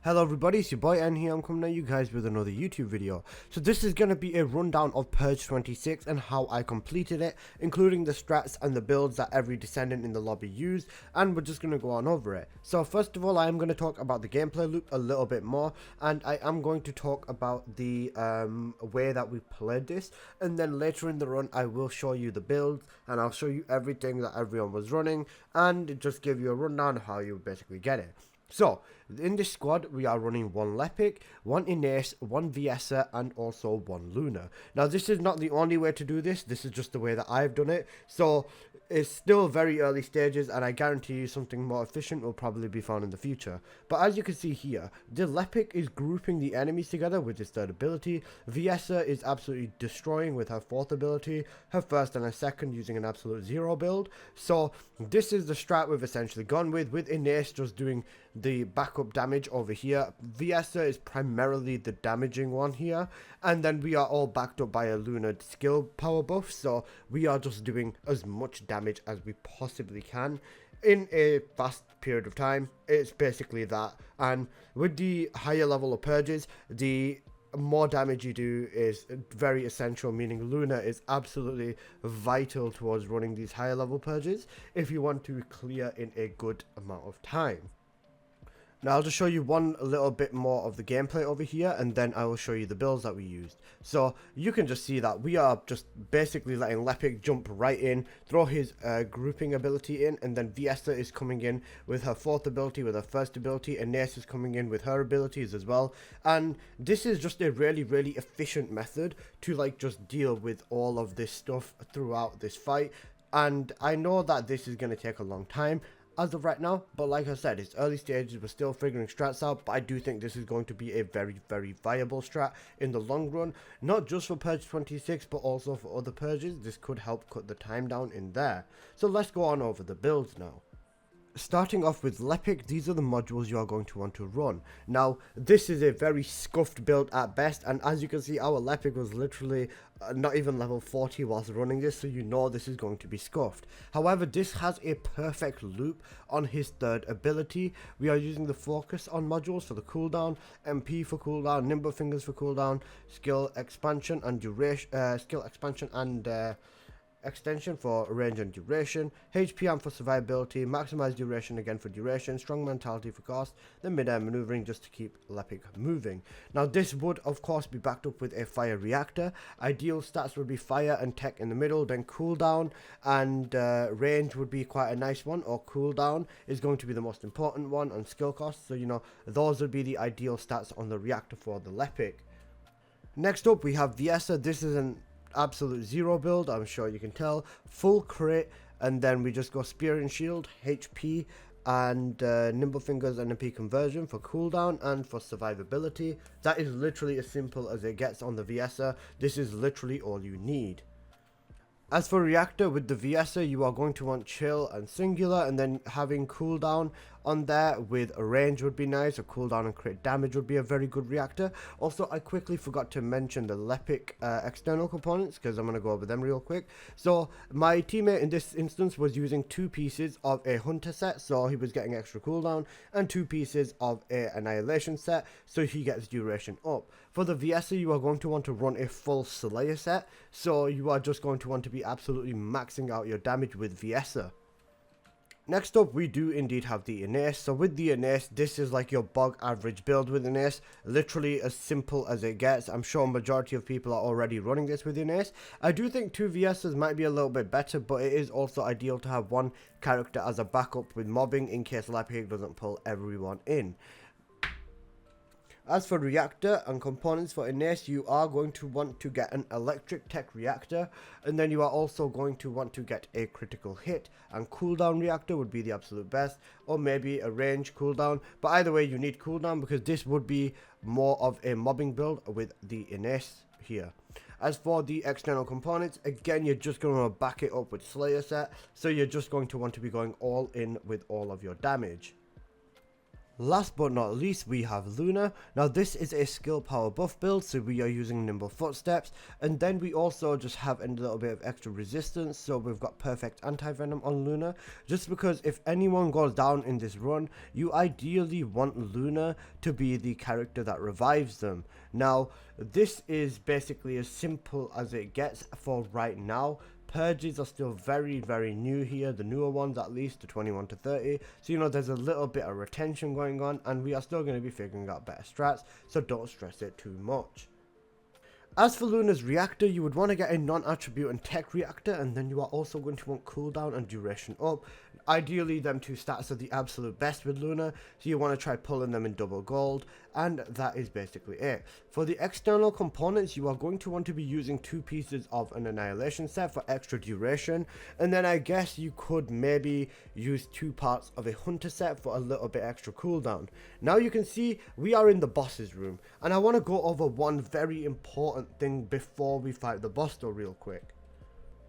Hello everybody, it's your boy N here. I'm coming at you guys with another YouTube video. So this is going to be a rundown of Purge 26 and how I completed it, including the strats and the builds that every Descendant in the lobby used, and we're just going to go on over it. So first of all, I am going to talk about the gameplay loop a little bit more, and I am going to talk about the way that we played this, and then later in the run I will show you the builds, and I'll show you everything that everyone was running, and just give you a rundown of how you basically get it. So, in this squad, we are running one Lepic, one Ines, one xAlisa, and also one Luna. Now, this is not the only way to do this. This is just the way that I've done it. So, it's still very early stages, and I guarantee you something more efficient will probably be found in the future. But as you can see here, the Lepic is grouping the enemies together with his third ability. xAlisa is absolutely destroying with her fourth ability, her first and her second using an absolute zero build. So, this is the strat we've essentially gone with Ines just doing the backup damage over here. xAlisa is primarily the damaging one here, and then we are all backed up by a Luna skill power buff, so we are just doing as much damage as we possibly can in a fast period of time. It's basically that, and with the higher level of purges, the more damage you do is very essential, meaning Luna is absolutely vital towards running these higher level purges if you want to clear in a good amount of time. Now I'll just show you one little bit more of the gameplay over here, and then I will show you the builds that we used. So you can just see that we are just basically letting Lepic jump right in, throw his grouping ability in, and then xAlisa is coming in with her fourth ability, with her first ability, and Ines is coming in with her abilities as well. And this is just a really efficient method to like just deal with all of this stuff throughout this fight. And I know that this is going to take a long time as of right now, but like I said, it's early stages, we're still figuring strats out, but I do think this is going to be a very viable strat in the long run, not just for Purge 26 but also for other purges. This could help cut the time down in there. So let's go on over the builds now. Starting off with Lepic, these are the modules you are going to want to run. Now, this is a very scuffed build at best, and as you can see, our Lepic was literally not even level 40 whilst running this, so you know this is going to be scuffed. However, this has a perfect loop on his third ability. We are using the focus on modules for the cooldown, MP for cooldown, nimble fingers for cooldown, skill expansion and duration, extension for range and duration, HP amp for survivability, maximize duration again for duration, strong mentality for cost, then mid-air maneuvering just to keep Lepic moving. Now this would of course be backed up with a fire reactor. Ideal stats would be fire and tech in the middle, then cooldown and range would be quite a nice one, or cooldown is going to be the most important one, and skill cost, so you know those would be the ideal stats on the reactor for the Lepic. Next up we have xAlisa. This is an absolute zero build, I'm sure you can tell. Full crit, and then we just go spear and shield, HP, and nimble fingers and MP conversion for cooldown and for survivability. That is literally as simple as it gets on the xAlisa. This is literally all you need. As for reactor, with the xAlisa, you are going to want chill and singular, and then having cooldown on there with a range would be nice. A cooldown and crit damage would be a very good reactor. Also, I quickly forgot to mention the Lepic external components, because I'm going to go over them real quick. So my teammate in this instance was using 2 pieces of a hunter set, so he was getting extra cooldown, and 2 pieces of a annihilation set, so he gets duration up. For the xAlisa, you are going to want to run a full slayer set, so you are just going to want to be absolutely maxing out your damage with xAlisa. Next up, we do indeed have the Ines. So with the Ines, this is like your bog average build with Ines. Literally as simple as it gets. I'm sure a majority of people are already running this with Ines. I do think 2 xAlisas might be a little bit better, but it is also ideal to have one character as a backup with mobbing in case Lepic doesn't pull everyone in. As for reactor and components for Ines, you are going to want to get an electric tech reactor, and then you are also going to want to get a critical hit, and cooldown reactor would be the absolute best, or maybe a range cooldown, but either way you need cooldown because this would be more of a mobbing build with the Ines here. As for the external components, again you're just going to back it up with Slayer set, so you're just going to want to be going all in with all of your damage. Last but not least, we have Luna. Now this is a skill power buff build, so we are using nimble footsteps, and then we also just have a little bit of extra resistance, so we've got perfect anti-venom on Luna, just because if anyone goes down in this run, you ideally want Luna to be the character that revives them. Now this is basically as simple as it gets for right now. Purges are still very new here, the newer ones at least, the 21 to 30, so you know there's a little bit of retention going on, and we are still going to be figuring out better strats, so don't stress it too much. As for Luna's reactor, you would want to get a non-attribute and tech reactor, and then you are also going to want cooldown and duration up. Ideally, them two stats are the absolute best with Luna, so you want to try pulling them in double gold, and that is basically it. For the external components, you are going to want to be using 2 pieces of an annihilation set for extra duration, and then I guess you could maybe use 2 parts of a hunter set for a little bit extra cooldown. Now you can see we are in the boss's room, and I want to go over one very important thing before we fight the boss though real quick.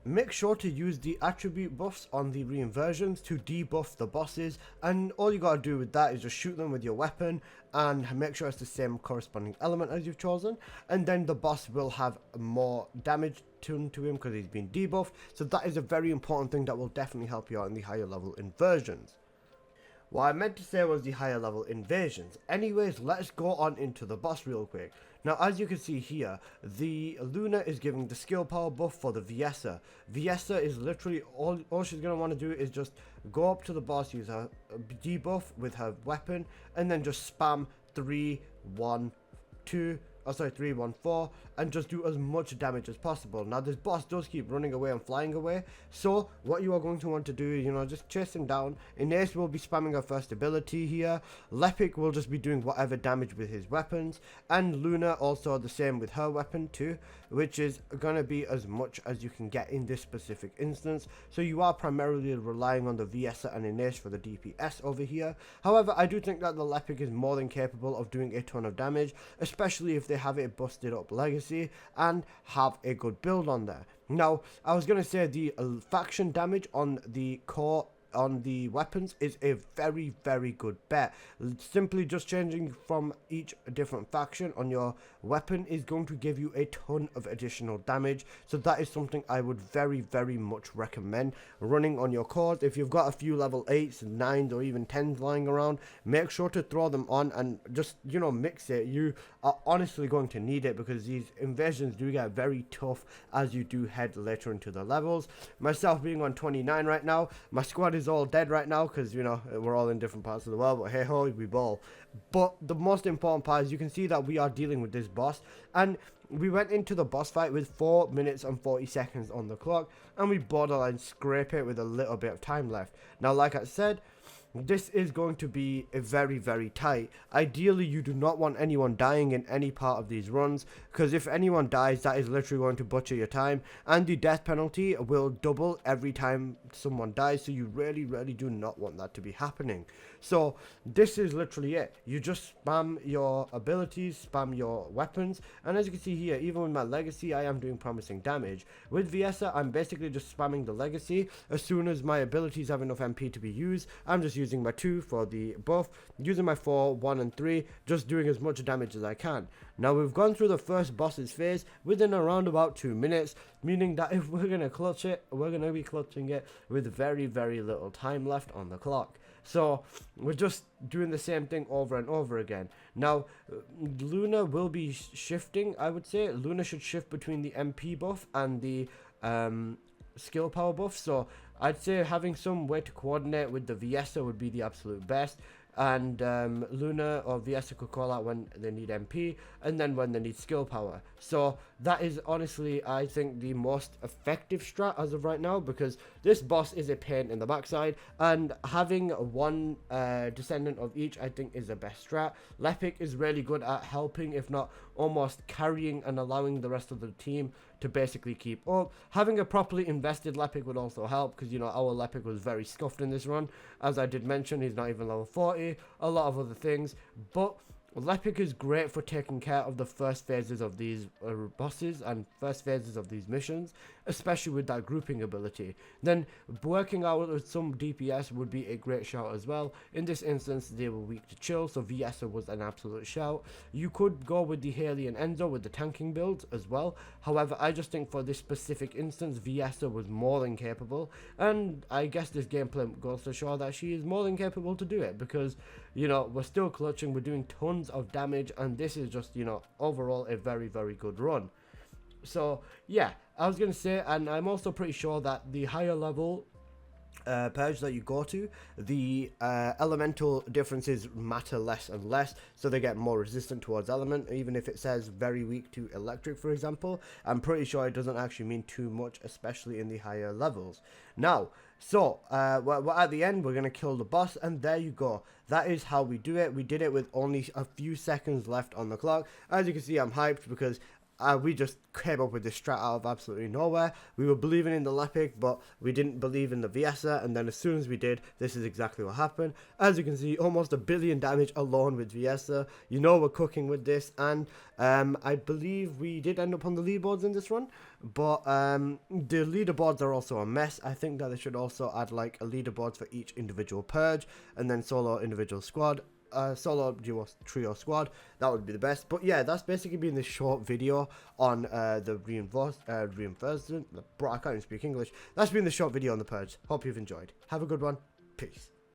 Make sure to use the attribute buffs on the reinversions to debuff the bosses, and all you gotta do with that is just shoot them with your weapon and make sure it's the same corresponding element as you've chosen, and then the boss will have more damage to him because he's been debuffed, so that is a very important thing that will definitely help you out in the higher level inversions. What I meant to say was the higher level invasions. Anyways, let's go on into the boss real quick. Now, as you can see here, the Luna is giving the skill power buff for the Viessa. Viessa is literally, all she's going to want to do is just go up to the boss, use her debuff with her weapon, and then just spam 3, 1, 2, 3, 1, 4, and just do as much damage as possible. Now this boss does keep running away and flying away, so what you are going to want to do is, you know, just chase him down. Ines will be spamming her first ability here, Lepic will just be doing whatever damage with his weapons, and Luna also the same with her weapon too, which is gonna be as much as you can get in this specific instance, so you are primarily relying on the Viessa and Ines for the DPS over here. However, I do think that the Lepic is more than capable of doing a ton of damage, especially if they have a busted up legacy and have a good build on there. Now, I was going to say the faction damage on the core on the weapons is a very good bet. Simply just changing from each different faction on your weapon is going to give you a ton of additional damage, so that is something I would very much recommend running on your cores. If you've got a few level 8s and 9s or even 10s lying around, make sure to throw them on and just, you know, mix it. You are honestly going to need it because these invasions do get very tough as you do head later into the levels. Myself being on 29 right now, my squad is all dead right now because, you know, we're all in different parts of the world, but hey ho, we ball. But the most important part is you can see that we are dealing with this boss, and we went into the boss fight with 4 minutes and 40 seconds on the clock, and we borderline scrape it with a little bit of time left. Now, like I said, this is going to be a very tight. Ideally, you do not want anyone dying in any part of these runs, because if anyone dies, that is literally going to butcher your time, and the death penalty will double every time someone dies, so you really do not want that to be happening. So this is literally it. You just spam your abilities, spam your weapons, and as you can see here, even with my legacy, I am doing promising damage. With Viessa, I'm basically just spamming the legacy. As soon as my abilities have enough MP to be used, I'm just using my 2 for the buff, using my 4, 1 and 3, just doing as much damage as I can. Now we've gone through the first boss's phase within around about 2 minutes, meaning that if we're going to clutch it, we're going to be clutching it with very little time left on the clock. So we're just doing the same thing over and over again. Now Luna will be shifting, I would say. Luna should shift between the MP buff and the skill power buff, so I'd say having some way to coordinate with the Viessa would be the absolute best. And Luna or Viessa could call out when they need MP and then when they need skill power. So that is honestly, I think, the most effective strat as of right now, because this boss is a pain in the backside, and having one Descendant of each I think is the best strat. Lepic is really good at helping, if not almost carrying and allowing the rest of the team to basically keep up. Having a properly invested Lepic would also help, because, you know, our Lepic was very scuffed in this run. As I did mention, he's not even level 40, a lot of other things, but Lepic is great for taking care of the first phases of these bosses and first phases of these missions, especially with that grouping ability. Then working out with some DPS would be a great shout as well. In this instance, they were weak to chill, so Viessa was an absolute shout. You could go with the Haley and Enzo with the tanking builds as well. However, I just think for this specific instance, Viessa was more than capable, and I guess this gameplay goes to show that she is more than capable to do it, because, you know, we're still clutching, we're doing tons of damage, and this is just, you know, overall a very, very good run. So yeah, I was gonna say, and I'm also pretty sure that the higher level purge that you go to, the elemental differences matter less and less, so they get more resistant towards element. Even if it says very weak to electric, for example, I'm pretty sure it doesn't actually mean too much, especially in the higher levels. Now, so we're at the end, we're gonna kill the boss, and there you go. That is how we do it. We did it with only a few seconds left on the clock. As you can see, I'm hyped because we just came up with this strat out of absolutely nowhere. We were believing in the Lepic, but we didn't believe in the Viessa, and then as soon as we did, this is exactly what happened. As you can see, almost 1 billion damage alone with Viessa. You know we're cooking with this, and I believe we did end up on the leaderboards in this run, but the leaderboards are also a mess. I think that they should also add like a leaderboards for each individual purge, and then solo individual squad. Solo, duo, trio, squad, that would be the best. But yeah, that's basically been this short video on the reinforcement. Bro, I can't even speak English. That's been the short video on the purge. Hope you've enjoyed. Have a good one. Peace.